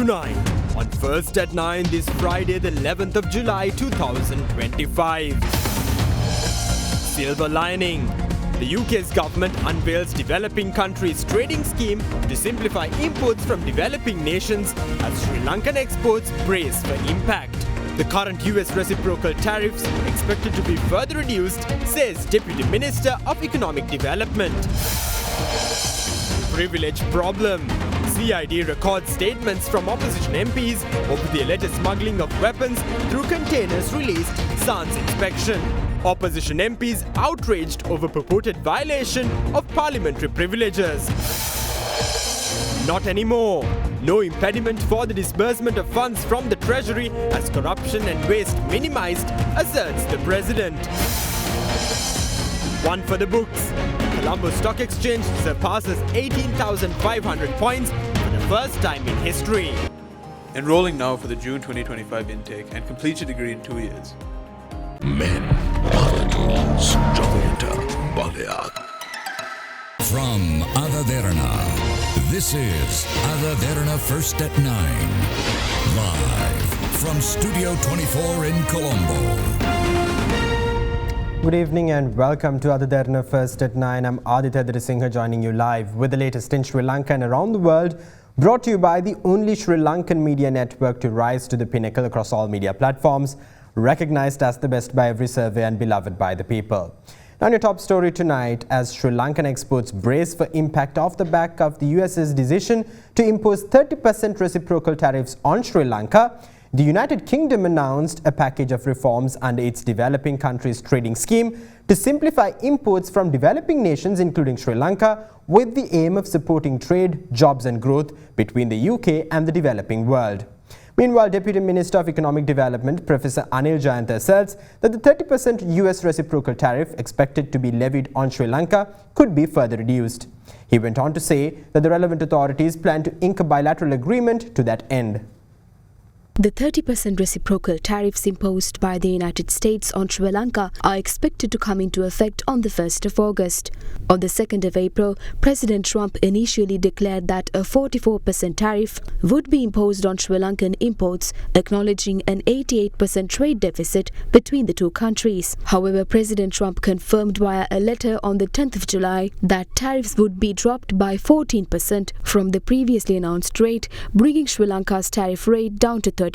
tonight on First at 9 this Friday the 11th of July 2025. Silver lining. The UK's government unveils developing countries trading scheme to simplify imports from developing nations as Sri Lankan exports brace for impact. The current US reciprocal tariffs expected to be further reduced, says Deputy Minister of Economic Development. Privilege problem. CID records statements from opposition MPs over the alleged smuggling of weapons through containers released sans inspection. Opposition MPs outraged over purported violation of parliamentary privileges. Not anymore. No impediment for the disbursement of funds from the Treasury as corruption and waste minimized, asserts the President. One for the books. Colombo Stock Exchange surpasses 18,500 points for the first time in history. Enrolling now for the June 2025 intake and complete your degree in 2 years. Men are the tools. From Derana, this is Derana First at 9. Live from Studio 24 in Colombo. Good evening and welcome to Derana First at 9. I'm Aditya Drisingha joining you live with the latest in Sri Lanka and around the world, brought to you by the only Sri Lankan media network to rise to the pinnacle across all media platforms, recognized as the best by every survey and beloved by the people. Now, your top story tonight, as Sri Lankan exports brace for impact off the back of the US's decision to impose 30% reciprocal tariffs on Sri Lanka, the United Kingdom announced a package of reforms under its developing countries trading scheme to simplify imports from developing nations, including Sri Lanka, with the aim of supporting trade, jobs and growth between the UK and the developing world. Meanwhile, Deputy Minister of Economic Development Professor Anil Jayanta asserts that the 30% US reciprocal tariff expected to be levied on Sri Lanka could be further reduced. He went on to say that the relevant authorities plan to ink a bilateral agreement to that end. The 30% reciprocal tariffs imposed by the United States on Sri Lanka are expected to come into effect on the 1st of August. On the 2nd of April, President Trump initially declared that a 44% tariff would be imposed on Sri Lankan imports, acknowledging an 88% trade deficit between the two countries. However, President Trump confirmed via a letter on the 10th of July that tariffs would be dropped by 14% from the previously announced rate, bringing Sri Lanka's tariff rate down to 30%.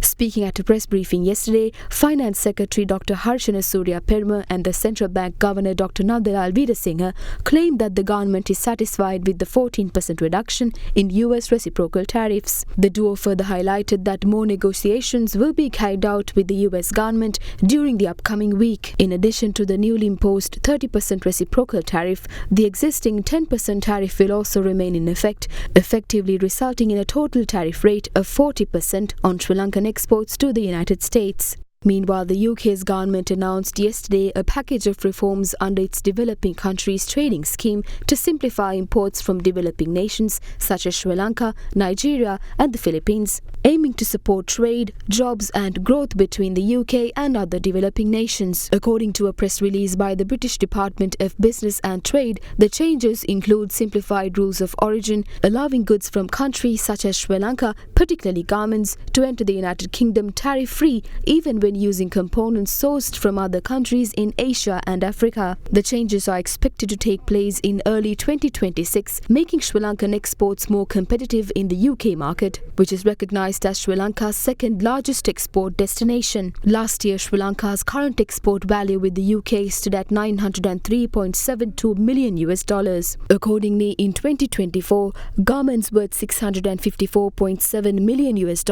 Speaking at a press briefing yesterday, Finance Secretary Dr. Harshana Surya Perma and the Central Bank Governor Dr. Nandalal Veerasinghe claimed that the government is satisfied with the 14% reduction in US reciprocal tariffs. The duo further highlighted that more negotiations will be carried out with the US government during the upcoming week. In addition to the newly imposed 30% reciprocal tariff, the existing 10% tariff will also remain in effect, effectively resulting in a total tariff rate of 40% on Sri Lankan exports to the United States. Meanwhile, the UK's government announced yesterday a package of reforms under its developing countries trading scheme to simplify imports from developing nations such as Sri Lanka, Nigeria and the Philippines, aiming to support trade, jobs and growth between the UK and other developing nations. According to a press release by the British Department of Business and Trade, the changes include simplified rules of origin, allowing goods from countries such as Sri Lanka, particularly garments, to enter the United Kingdom tariff-free, even when using components sourced from other countries in Asia and Africa. The changes are expected to take place in early 2026, making Sri Lankan exports more competitive in the UK market, which is recognized as Sri Lanka's second largest export destination. Last year, Sri Lanka's current export value with the UK stood at $903.72 million US. Accordingly, in 2024, garments worth $654.7 million US,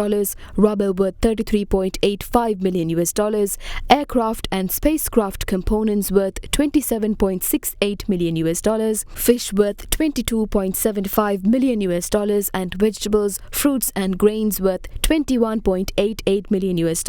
rubber worth $33.85 million US, aircraft and spacecraft components worth $27.68 million US, fish worth $22.75 million US, and vegetables, fruits and grains worth $21.88 million US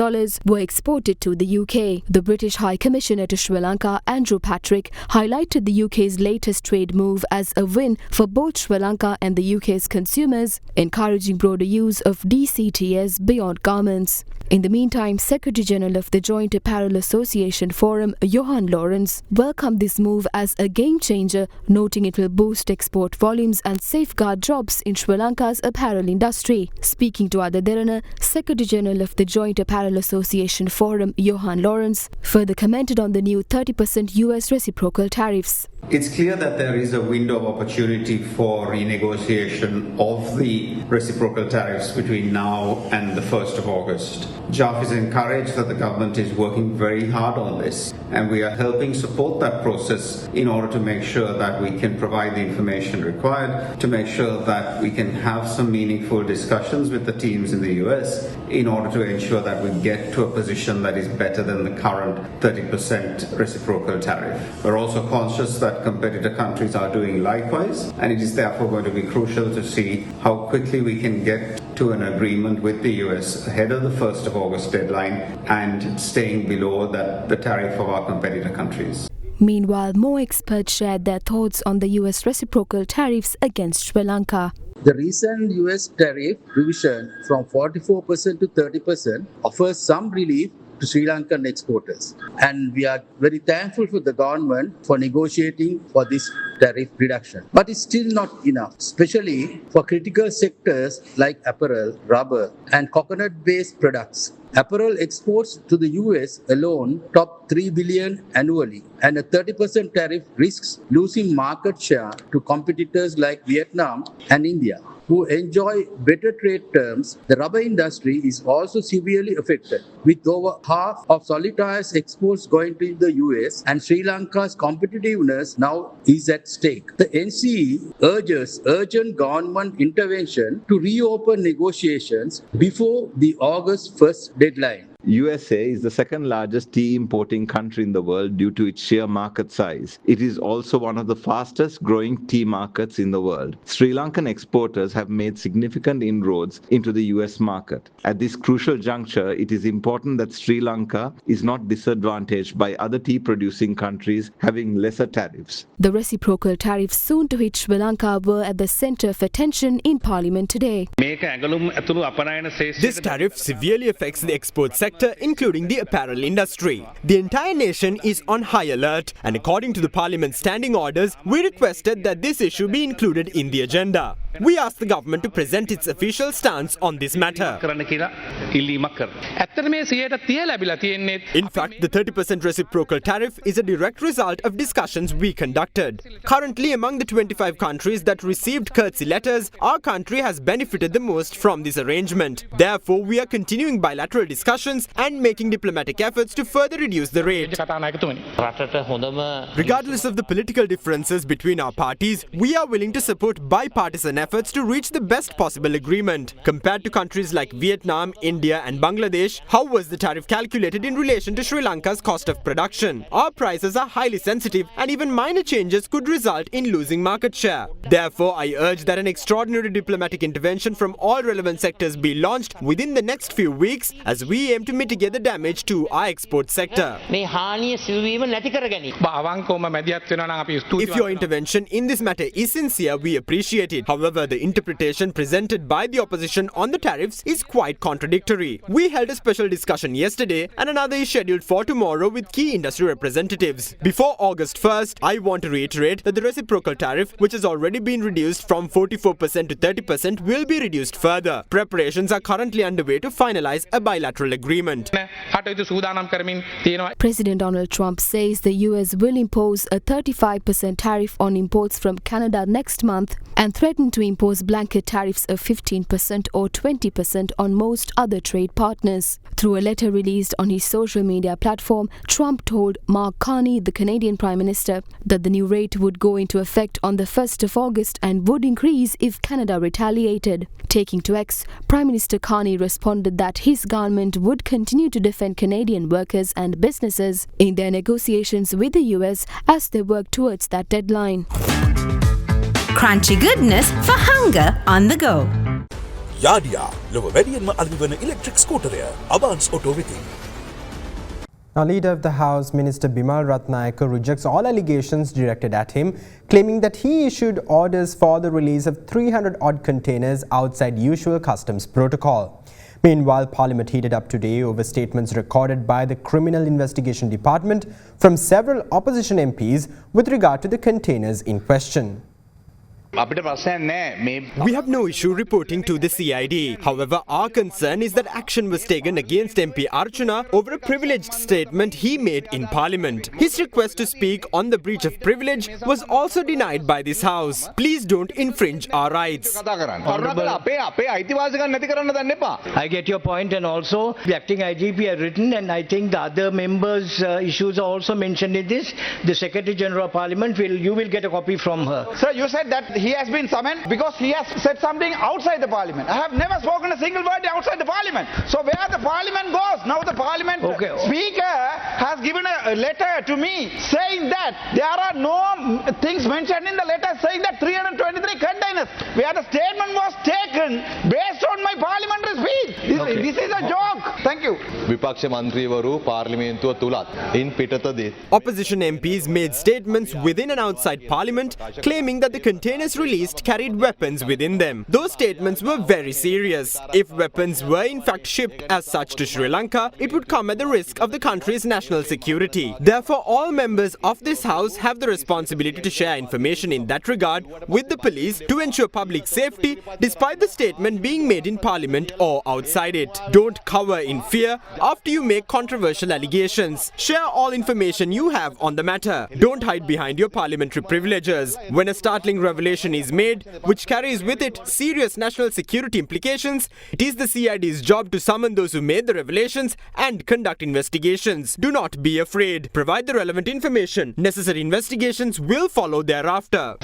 were exported to the UK. The British High Commissioner to Sri Lanka, Andrew Patrick, highlighted the UK's latest trade move as a win for both Sri Lanka and the UK's consumers, encouraging broader use of DCTS beyond garments. In the meantime, Secretary Secretary-General of the Joint Apparel Association Forum, Johan Lawrence, welcomed this move as a game-changer, noting it will boost export volumes and safeguard jobs in Sri Lanka's apparel industry. Speaking to Ada Derana, Secretary-General of the Joint Apparel Association Forum, Johan Lawrence, further commented on the new 30% US reciprocal tariffs. It's clear that there is a window of opportunity for renegotiation of the reciprocal tariffs between now and the 1st of August. JAF is encouraged that the government is working very hard on this, and we are helping support that process in order to make sure that we can provide the information required, to make sure that we can have some meaningful discussions with the teams in the US in order to ensure that we get to a position that is better than the current 30% reciprocal tariff. We're also conscious that competitor countries are doing likewise, and it is therefore going to be crucial to see how quickly we can get to an agreement with the US ahead of the 1st of August deadline and staying below the tariff of our competitor countries. Meanwhile, more experts shared their thoughts on the US reciprocal tariffs against Sri Lanka. The recent US tariff revision from 44% to 30% offers some relief to Sri Lankan exporters. And we are very thankful for the government for negotiating for this tariff reduction. But it's still not enough, especially for critical sectors like apparel, rubber, and coconut-based products. Apparel exports to the US alone top 3 billion annually, and a 30% tariff risks losing market share to competitors like Vietnam and India, who enjoy better trade terms. The rubber industry is also severely affected, with over half of solitaires exports going to the US, and Sri Lanka's competitiveness now is at stake. The NCE urges urgent government intervention to reopen negotiations before the August 1st deadline. USA is the second largest tea importing country in the world due to its sheer market size. It is also one of the fastest growing tea markets in the world. Sri Lankan exporters have made significant inroads into the US market. At this crucial juncture, it is important that Sri Lanka is not disadvantaged by other tea producing countries having lesser tariffs. The reciprocal tariffs soon to hit Sri Lanka were at the centre of attention in Parliament today. This tariff severely affects the export sector, including the apparel industry. The entire nation is on high alert, and according to the Parliament standing orders, we requested that this issue be included in the agenda. We asked the government to present its official stance on this matter. In fact, the 30% reciprocal tariff is a direct result of discussions we conducted. Currently, among the 25 countries that received courtesy letters, our country has benefited the most from this arrangement. Therefore, we are continuing bilateral discussions and making diplomatic efforts to further reduce the rate. Regardless of the political differences between our parties, we are willing to support bipartisan efforts to reach the best possible agreement. Compared to countries like Vietnam, India and Bangladesh, how was the tariff calculated in relation to Sri Lanka's cost of production? Our prices are highly sensitive, and even minor changes could result in losing market share. Therefore, I urge that an extraordinary diplomatic intervention from all relevant sectors be launched within the next few weeks as we aim to mitigate the damage to our export sector. If your intervention in this matter is sincere, we appreciate it. However, the interpretation presented by the opposition on the tariffs is quite contradictory. We held a special discussion yesterday, and another is scheduled for tomorrow with key industry representatives. Before August 1st, I want to reiterate that the reciprocal tariff, which has already been reduced from 44% to 30%, will be reduced further. Preparations are currently underway to finalize a bilateral agreement. President Donald Trump says the US will impose a 35% tariff on imports from Canada next month and threatened to impose blanket tariffs of 15% or 20% on most other trade partners. Through a letter released on his social media platform, Trump told Mark Carney, the Canadian Prime Minister, that the new rate would go into effect on the 1st of August and would increase if Canada retaliated. Taking to X, Prime Minister Carney responded that his government would continue to defend Canadian workers and businesses in their negotiations with the US as they work towards that deadline. Crunchy goodness for hunger on the go. Yadia, lower වැඩියෙන්ම අලෙවි electric scooter Avance Auto වෙතින්. Now, Leader of the House, Minister Bimal Ratnayake, rejects all allegations directed at him, claiming that he issued orders for the release of 300-odd containers outside usual customs protocol. Meanwhile, Parliament heated up today over statements recorded by the Criminal Investigation Department from several opposition MPs with regard to the containers in question. We have no issue reporting to the CID. However, our concern is that action was taken against MP Archana over a privileged statement he made in Parliament. His request to speak on the breach of privilege was also denied by this House. Please don't infringe our rights. I get your point, and also the acting IGP had written, and I think the other members' issues are also mentioned in this. The Secretary General of Parliament you will get a copy from her. Sir, you said that he has been summoned because he has said something outside the Parliament. I have never spoken a single word outside the Parliament. So where the Parliament goes? Now the Parliament Speaker has given a letter to me saying that there are no things mentioned in the letter saying that 323 containers where the statement was taken based on my parliamentary speech. This is a joke. Thank you. Opposition MPs made statements within and outside Parliament claiming that the containers released carried weapons within them. Those statements were very serious. If weapons were in fact shipped as such to Sri Lanka, it would come at the risk of the country's national security. Therefore, all members of this House have the responsibility to share information in that regard with the police to ensure public safety, despite the statement being made in Parliament or outside it. Don't cower in fear after you make controversial allegations. Share all information you have on the matter. Don't hide behind your parliamentary privileges. When a startling revelation is made, which carries with it serious national security implications, it is the CID's job to summon those who made the revelations and conduct investigations. Do not be afraid. Provide the relevant information. Necessary investigations will follow thereafter.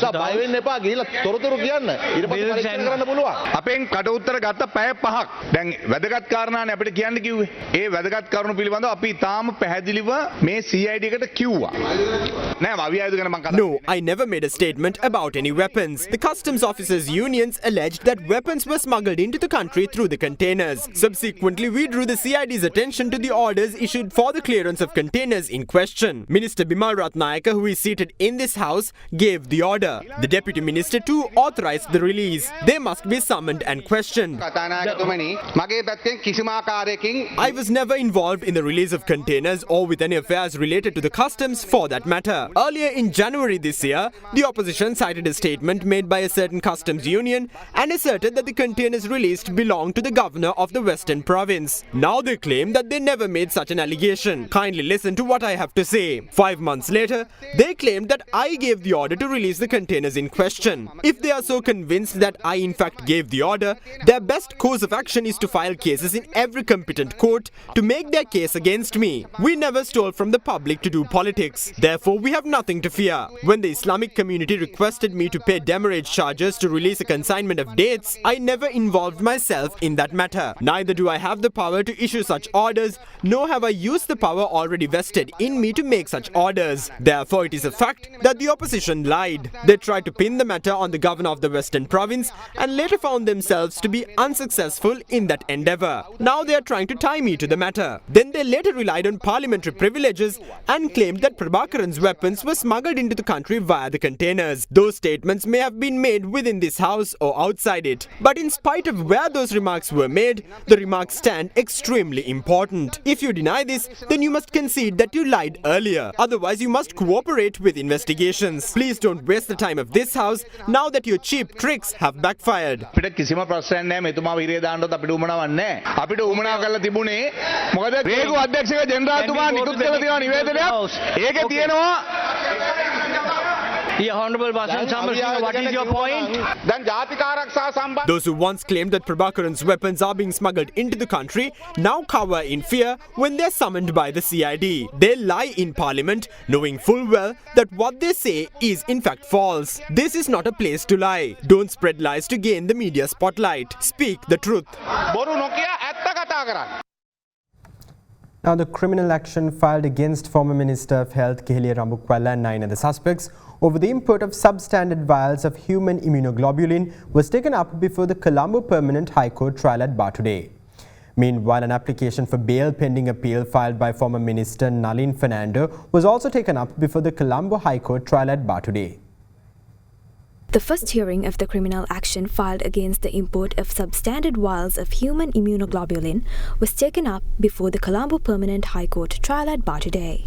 No, I never made a statement about any weapons. The Customs Officers' unions alleged that weapons were smuggled into the country through the containers. Subsequently, we drew the CID's attention to the orders issued for the clearance of containers in question. Minister Bimal Ratnayaka, who is seated in this House, gave the order. The Deputy Minister too authorized the release. They must be summoned and questioned. I was never involved in the release of containers or with any affairs related to the customs for that matter. Earlier in January this year, the opposition cited a statement made by a certain customs union and asserted that the containers released belonged to the governor of the Western Province. Now they claim that they never made such an allegation. Kindly listen to what I have to say. 5 months later, they claimed that I gave the order to release the containers in question. If they are so convinced that I in fact gave the order, their best course of action is to file cases in every competent court to make their case against me. We never stole from the public to do politics. Therefore, we have nothing to fear. When the Islamic community requested me to pay demurrage charges to release a consignment of dates, I never involved myself in that matter. Neither do I have the power to issue such orders, nor have I used the power already vested in me to make such orders. Therefore, it is a fact that the opposition lied. They tried to pin the matter on the governor of the Western Province and later found themselves to be unsuccessful in that endeavour. Now they are trying to tie me to the matter. Then they later relied on parliamentary privileges and claimed that Prabhakaran's weapons were smuggled into the country via the containers. Those statements may have been made within this House or outside it. But in spite of where those remarks were made, the remarks stand extremely important. If you deny this, then you must concede that you lied earlier. Otherwise, you must cooperate with investigations. Please don't waste the time of this House now that your cheap tricks have backfired. Honourable Basan Samarasinghe, what is your point? Those who once claimed that Prabhakaran's weapons are being smuggled into the country now cower in fear when they're summoned by the CID. They lie in Parliament, knowing full well that what they say is in fact false. This is not a place to lie. Don't spread lies to gain the media spotlight. Speak the truth. Now, the criminal action filed against former Minister of Health Keheliya Rambukwala and 9 other suspects over the import of substandard vials of human immunoglobulin was taken up before the Colombo Permanent High Court trial at Bar today. Meanwhile, an application for bail pending appeal filed by former Minister Nalin Fernando was also taken up before the Colombo High Court trial at Bar today. The first hearing of the criminal action filed against the import of substandard vials of human immunoglobulin was taken up before the Colombo Permanent High Court trial at bar today.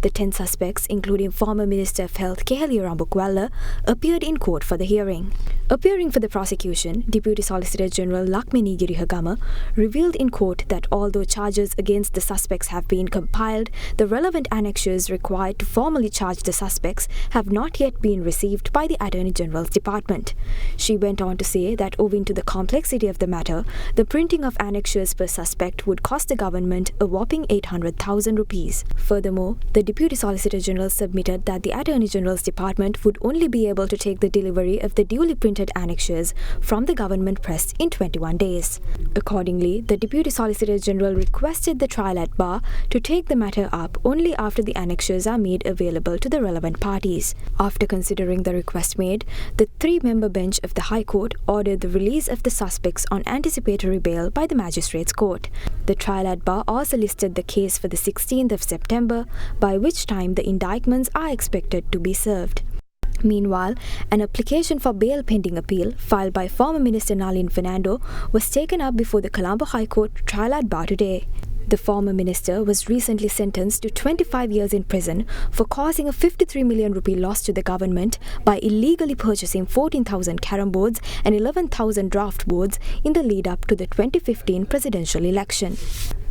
The 10 suspects, including former Minister of Health Keheliya Rambukwalla, appeared in court for the hearing. Appearing for the prosecution, Deputy Solicitor General Lakmini Girihagama revealed in court that although charges against the suspects have been compiled, the relevant annexures required to formally charge the suspects have not yet been received by the Attorney General's Department. She went on to say that owing to the complexity of the matter, the printing of annexures per suspect would cost the government a whopping 800,000 rupees. Furthermore, the Deputy Solicitor General submitted that the Attorney General's Department would only be able to take the delivery of the duly printed annexures from the government press in 21 days. Accordingly, the Deputy Solicitor General requested the trial at bar to take the matter up only after the annexures are made available to the relevant parties. After considering the request made, the 3-member bench of the High Court ordered the release of the suspects on anticipatory bail by the Magistrates' Court. The trial at bar also listed the case for the 16th of September, by which time the indictments are expected to be served. Meanwhile, an application for bail pending appeal filed by former Minister Nalin Fernando was taken up before the Colombo High Court trial at bar today. The former minister was recently sentenced to 25 years in prison for causing a 53 million rupee loss to the government by illegally purchasing 14,000 carom boards and 11,000 draft boards in the lead up to the 2015 presidential election.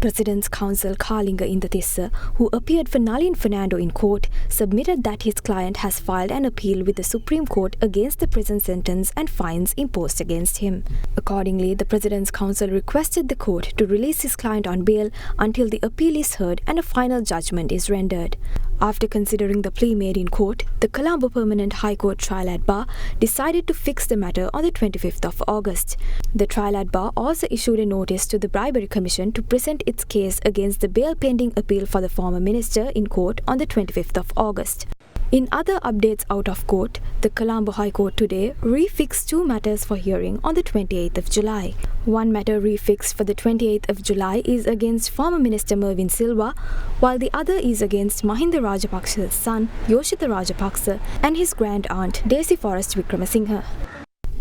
President's counsel Kalinga Indatissa, who appeared for Nalin Fernando in court, submitted that his client has filed an appeal with the Supreme Court against the prison sentence and fines imposed against him. Accordingly, the President's counsel requested the court to release his client on bail until the appeal is heard and a final judgment is rendered. After considering the plea made in court, the Colombo Permanent High Court trial at bar decided to fix the matter on the 25th of August. The trial at bar also issued a notice to the Bribery Commission to present its case against the bail pending appeal for the former minister in court on the 25th of August. In other updates out of court, the Colombo High Court today refixed 2 matters for hearing on the 28th of July. One matter refixed for the 28th of July is against former Minister Mervin Silva, while the other is against Mahinda Rajapaksa's son, Yoshitha Rajapaksa, and his grand aunt, Desi Forrest Wickramasinghe.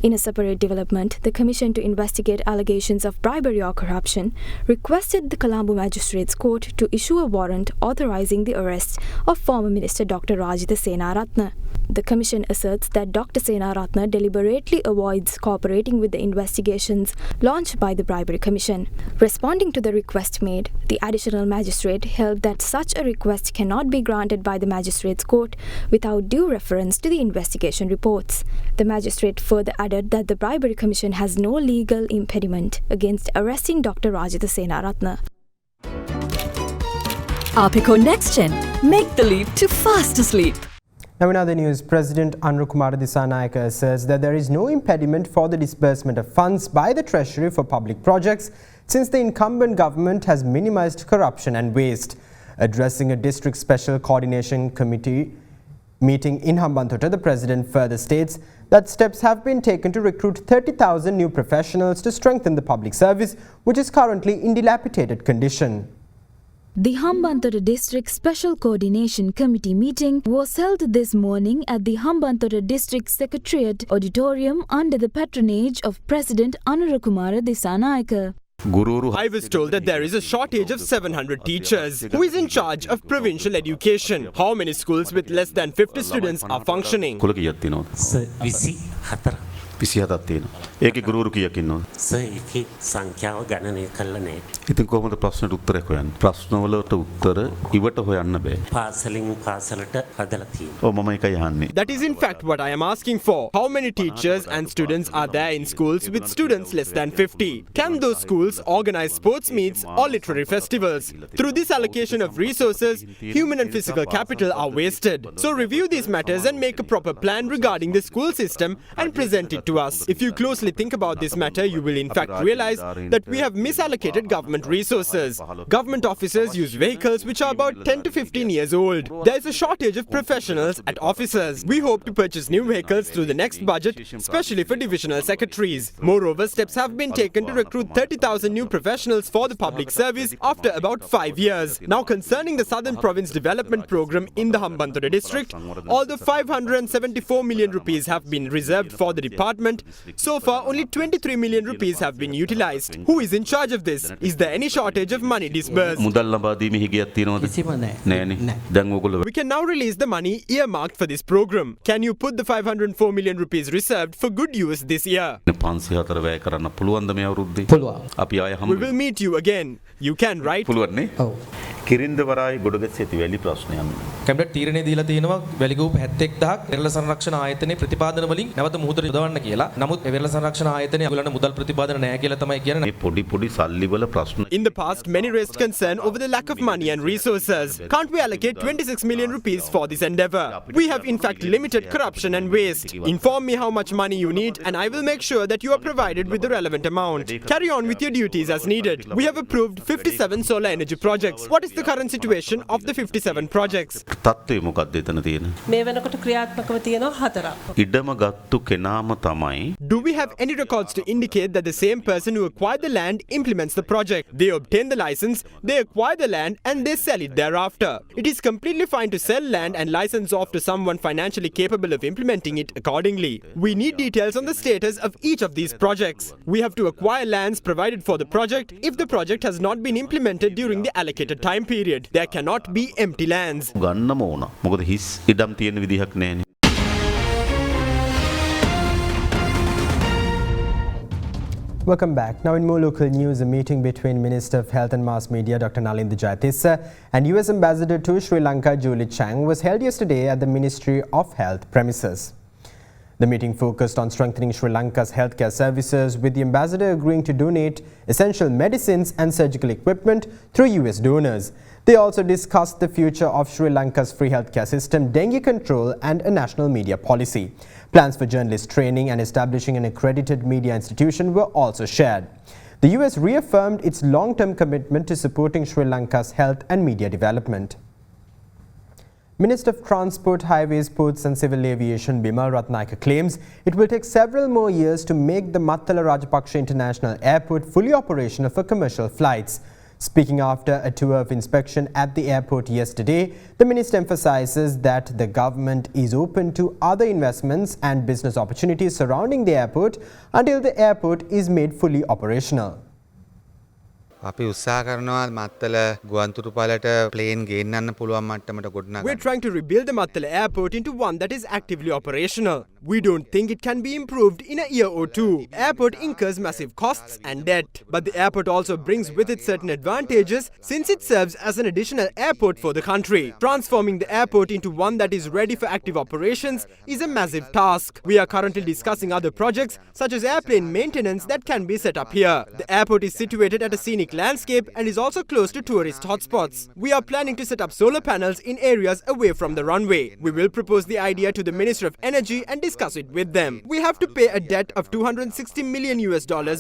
In a separate development, the Commission to investigate allegations of bribery or corruption requested the Colombo Magistrates' Court to issue a warrant authorizing the arrest of former Minister Dr. Rajitha Senaratne. The Commission asserts that Dr. Senaratne deliberately avoids cooperating with the investigations launched by the Bribery Commission. Responding to the request made, the additional magistrate held that such a request cannot be granted by the Magistrates' Court without due reference to the investigation reports. The magistrate further added that the Bribery Commission has no legal impediment against arresting Dr. Rajitha Senaratne. Apico Next Gen. Make the leap to faster sleep. Now in other news, President Anurakumara Dissanayake says that there is no impediment for the disbursement of funds by the Treasury for public projects since the incumbent government has minimized corruption and waste. Addressing a district special coordination committee meeting in Hambantota, the President further states that steps have been taken to recruit 30,000 new professionals to strengthen the public service, which is currently in dilapidated condition. The Hambantota District Special Coordination Committee meeting was held this morning at the Hambantota District Secretariat Auditorium under the patronage of President Anurakumara Dissanayake. I was told that there is a shortage of 700 teachers. Who is in charge of provincial education? How many schools with less than 50 students are functioning? ඒකේ ගුරුවරු කීයක් ඉන්නවද? Sir ඒකේ සංඛ්‍යාව ගණනය කළා නෑ. ඉතින් කොහොමද ප්‍රශ්නෙට උත්තරයක් හොයන්නේ? ප්‍රශ්නවලට උත්තර ඉවට හොයන්න බෑ. පාසලින් පාසලට හදලා තියෙනවා. ඔව් මම ඒකයි අහන්නේ. That is in fact what I am asking for. How many teachers and students are there in schools with students less than 50? Can those schools organize sports meets or literary festivals? Through this allocation of resources, human and physical capital are wasted. So review these matters and make a proper plan regarding the school system and present it to us. If you closely think about this matter, you will in fact realize that we have misallocated government resources. Government officers use vehicles which are about 10 to 15 years old. There is a shortage of professionals at offices. We hope to purchase new vehicles through the next budget, especially for divisional secretaries. Moreover, steps have been taken to recruit 30,000 new professionals for the public service after about 5 years. Now, concerning the Southern Province Development Program in the Hambantota district, although 574 million rupees have been reserved for the department, so far only 23 million rupees have been utilized. Who is in charge of this? Is there any shortage of money disbursed? We can now release the money earmarked for this program. Can you put the 504 million rupees reserved for good use this year? We will meet you again. You can, right? කිරින්දවරයි ගොඩගැස්සී වැලි ප්‍රශ්නයක්. Cabinet තීරණය දීලා තියෙනවා වැලිගොව් 71000ක් වෙරළ සංරක්ෂණ ආයතනයේ ප්‍රතිපාදන වලින් නැවත මුහුදට යොදවන්න කියලා. නමුත් වෙරළ සංරක්ෂණ ආයතනයේ අගලන මුදල් ප්‍රතිපාදන නැහැ කියලා තමයි කියන්නේ. මේ පොඩි පොඩි සල්ලි වල ප්‍රශ්න. In the past, many raised concern over the lack of money and resources. Can't we allocate 26 million rupees for this endeavor? We have in fact limited corruption and waste. Inform me how much money you need and I will make sure that you are provided with the relevant amount. Carry on with your duties as needed. We have approved 57 solar energy projects. What is the current situation of the 57 projects? තත්ත්වය මොකක්ද එතන තියෙන්නේ? මේ වෙනකොට ක්‍රියාත්මකව තියෙනවා 4ක්. ඉඩම ගත්තු කෙනාම තමයි. Do we have any records to indicate that the same person who acquired the land implements the project? They obtain the license, they acquire the land and they sell it thereafter. It is completely fine to sell land and license off to someone financially capable of implementing it accordingly. We need details on the status of each of these projects. We have to acquire lands provided for the project if the project has not been implemented during the allocated time period. There cannot be empty lands. ගන්නම ඕන. මොකද හිස් ඉඩම් තියෙන විදිහක් නැහැනේ. Welcome back. Now in more local news, a meeting between Minister of Health and Mass Media Dr. Nalinda Jayatissa and US Ambassador to Sri Lanka Julie Chang was held yesterday at the Ministry of Health premises. The meeting focused on strengthening Sri Lanka's healthcare services, with the ambassador agreeing to donate essential medicines and surgical equipment through US donors. They also discussed the future of Sri Lanka's free healthcare system, dengue control and a national media policy. Plans for journalist training and establishing an accredited media institution were also shared. The US reaffirmed its long-term commitment to supporting Sri Lanka's health and media development. Minister of Transport, Highways, Ports and Civil Aviation Bimal Ratnayaka claims it will take several more years to make the Mattala Rajapaksa International Airport fully operational for commercial flights. Speaking after a tour of inspection at the airport yesterday, the minister emphasizes that the government is open to other investments and business opportunities surrounding the airport until the airport is made fully operational. අපි උත්සාහ කරනවා Mattala ගුවන්තොටුපළට plane ගෙන්නන්න පුළුවන් මට්ටමට ගොඩනගන්න. We're trying to rebuild the Mattala airport into one that is actively operational. We don't think it can be improved in a year or two. Airport incurs massive costs and debt, but the airport also brings with it certain advantages since it serves as an additional airport for the country. Transforming the airport into one that is ready for active operations is a massive task. We are currently discussing other projects such as airplane maintenance that can be set up here. The airport is situated at a scenic landscape and is also close to tourist hotspots. We are planning to set up solar panels in areas away from the runway. We will propose the idea to the Minister of Energy and discuss it with them. We have to pay a debt of $260 million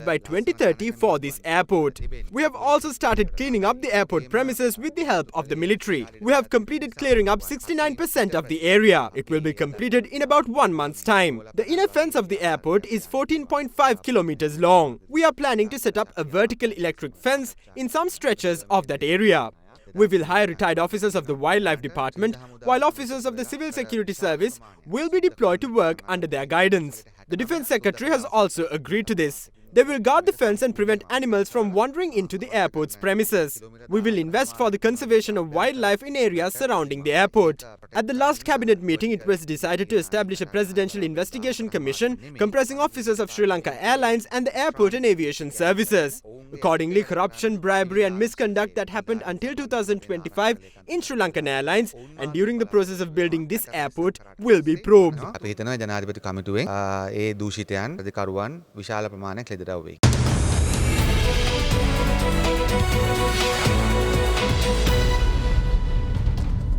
by 2030 for this airport. We have also started cleaning up the airport premises with the help of the military. We have completed clearing up 69% of the area. It will be completed in about 1 month's time. The inner fence of the airport is 14.5 kilometers long. We are planning to set up a vertical electric fence in some stretches of that area. We will hire retired officers of the Wildlife Department, while officers of the Civil Security Service will be deployed to work under their guidance. The Defence Secretary has also agreed to this. They will guard the fence and prevent animals from wandering into the airport's premises. We will invest for the conservation of wildlife in areas surrounding the airport. At the last cabinet meeting, it was decided to establish a presidential investigation commission comprising officers of Sri Lanka Airlines and the airport and aviation services. Accordingly, corruption, bribery and misconduct that happened until 2025 in Sri Lankan Airlines and during the process of building this airport will be probed. අපි හිතනවා ජනාධිපති කමිටුවෙන් ඒ දූෂිතයන් අධිකරුවන් විශාල ප්‍රමාණයක් ලෙඩ දරුවෙක්.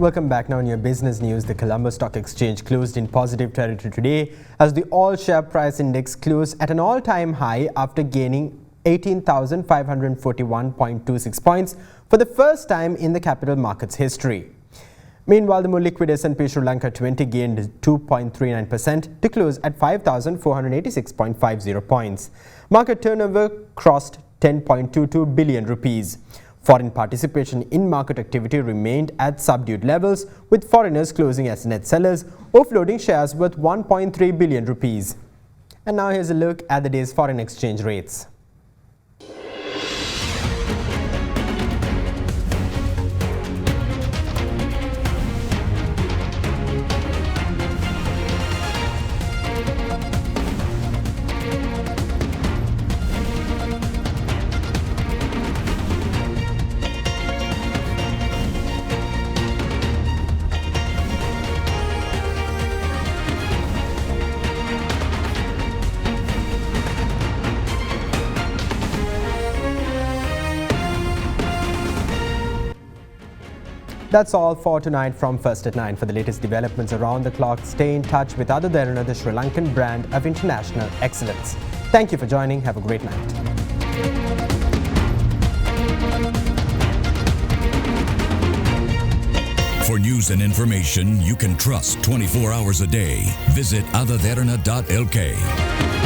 Welcome back. Now in your business news, the Colombo Stock Exchange closed in positive territory today as the all-share price index closed at an all-time high after gaining 18,541.26 points for the first time in the capital markets history. Meanwhile, the more liquid S&P Sri Lanka 20 gained 2.39% to close at 5,486.50 points. Market turnover crossed 10.22 billion rupees. Foreign participation in market activity remained at subdued levels, with foreigners closing as net sellers, offloading shares worth 1.3 billion rupees. And now here's a look at the day's foreign exchange rates. That's all for tonight from First at 9. For the latest developments around the clock, stay in touch with Ada Derana, the Sri Lankan brand of international excellence. Thank you for joining. Have a great night. For news and information you can trust 24 hours a day, visit adaderana.lk.